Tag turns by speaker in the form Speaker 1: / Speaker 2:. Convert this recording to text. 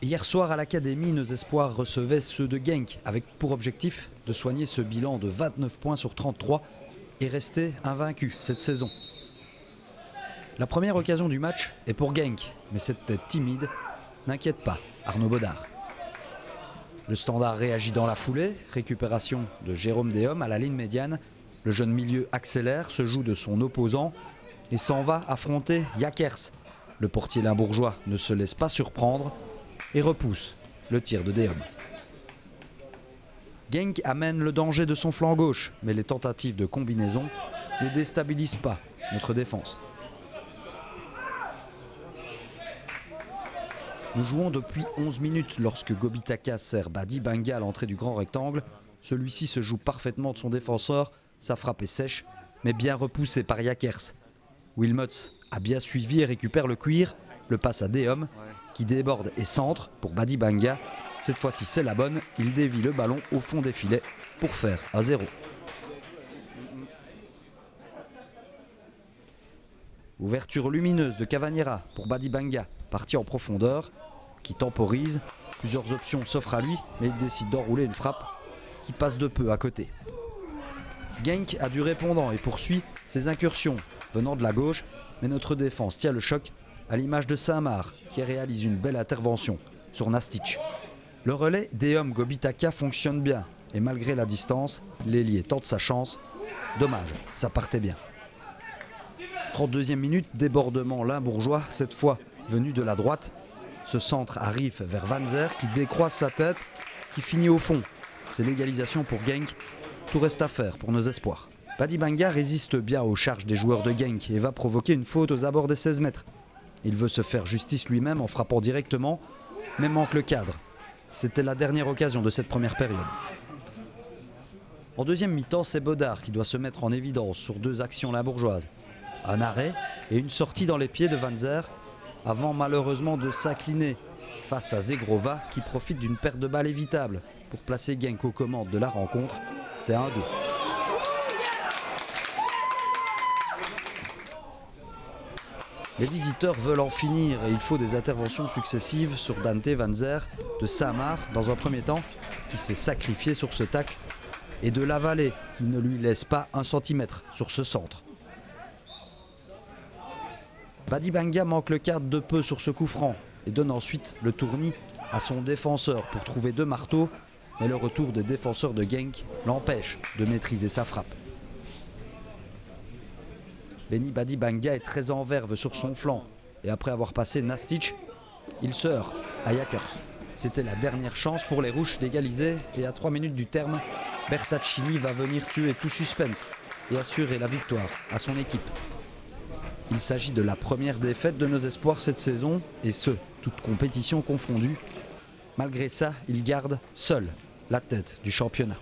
Speaker 1: Hier soir à l'Académie, nos espoirs recevaient ceux de Genk, avec pour objectif de soigner ce bilan de 29 points sur 33 et rester invaincus cette saison. La première occasion du match est pour Genk, mais cette tête timide n'inquiète pas Arnaud Bodard. Le Standard réagit dans la foulée, récupération de Jérôme Déhomme à la ligne médiane. Le jeune milieu accélère, se joue de son opposant et s'en va affronter Jakers. Le portier limbourgeois ne se laisse pas surprendre et repousse le tir de Déhomme. Genk amène le danger de son flanc gauche, mais les tentatives de combinaison ne déstabilisent pas notre défense. Nous jouons depuis 11 minutes lorsque Gobitaka sert Badi Banga à l'entrée du grand rectangle. Celui-ci se joue parfaitement de son défenseur, sa frappe est sèche, mais bien repoussée par Jakers. Wilmots a bien suivi et récupère le cuir, le passe à Déhomme, qui déborde et centre pour Badi Banga. Cette fois-ci c'est la bonne, il dévie le ballon au fond des filets pour faire 1-0. Ouverture lumineuse de Cavaniera pour Badi Banga, parti en profondeur, qui temporise. Plusieurs options s'offrent à lui, mais il décide d'enrouler une frappe qui passe de peu à côté. Genk a du répondant et poursuit ses incursions venant de la gauche, mais notre défense tient le choc à l'image de Saint-Amar qui réalise une belle intervention sur Nastic. Le relais Déhomme-Gobitaka fonctionne bien et malgré la distance, l'ailier tente sa chance. Dommage, ça partait bien. 32e minute, débordement limbourgeois, cette fois venu de la droite. Ce centre arrive vers Van Zer qui décroise sa tête, qui finit au fond. C'est l'égalisation pour Genk. Tout reste à faire pour nos espoirs. Badi Banga résiste bien aux charges des joueurs de Genk et va provoquer une faute aux abords des 16 mètres. Il veut se faire justice lui-même en frappant directement, mais manque le cadre. C'était la dernière occasion de cette première période. En deuxième mi-temps, c'est Bodard qui doit se mettre en évidence sur deux actions limbourgeoises. Un arrêt et une sortie dans les pieds de Van Zer, avant malheureusement de s'incliner face à Zegrova qui profite d'une perte de balle évitable pour placer Genk aux commandes de la rencontre. C'est 1-2. Les visiteurs veulent en finir et il faut des interventions successives sur Dante Van Zer, de Saint-Amar dans un premier temps, qui s'est sacrifié sur ce tacle, et de Lavallée qui ne lui laisse pas 1 centimètre sur ce centre. Badi Banga manque le cadre de peu sur ce coup franc et donne ensuite le tournis à son défenseur pour trouver 2 marteaux, mais le retour des défenseurs de Genk l'empêche de maîtriser sa frappe. Benny Badi Banga est très en verve sur son flanc et après avoir passé Nastic, il se heurte à Jakers. C'était la dernière chance pour les Rouges d'égaliser et à 3 minutes du terme, Bertaccini va venir tuer tout suspense et assurer la victoire à son équipe. Il s'agit de la première défaite de nos espoirs cette saison et ce, toute compétition confondue. Malgré ça, il garde seul la tête du championnat.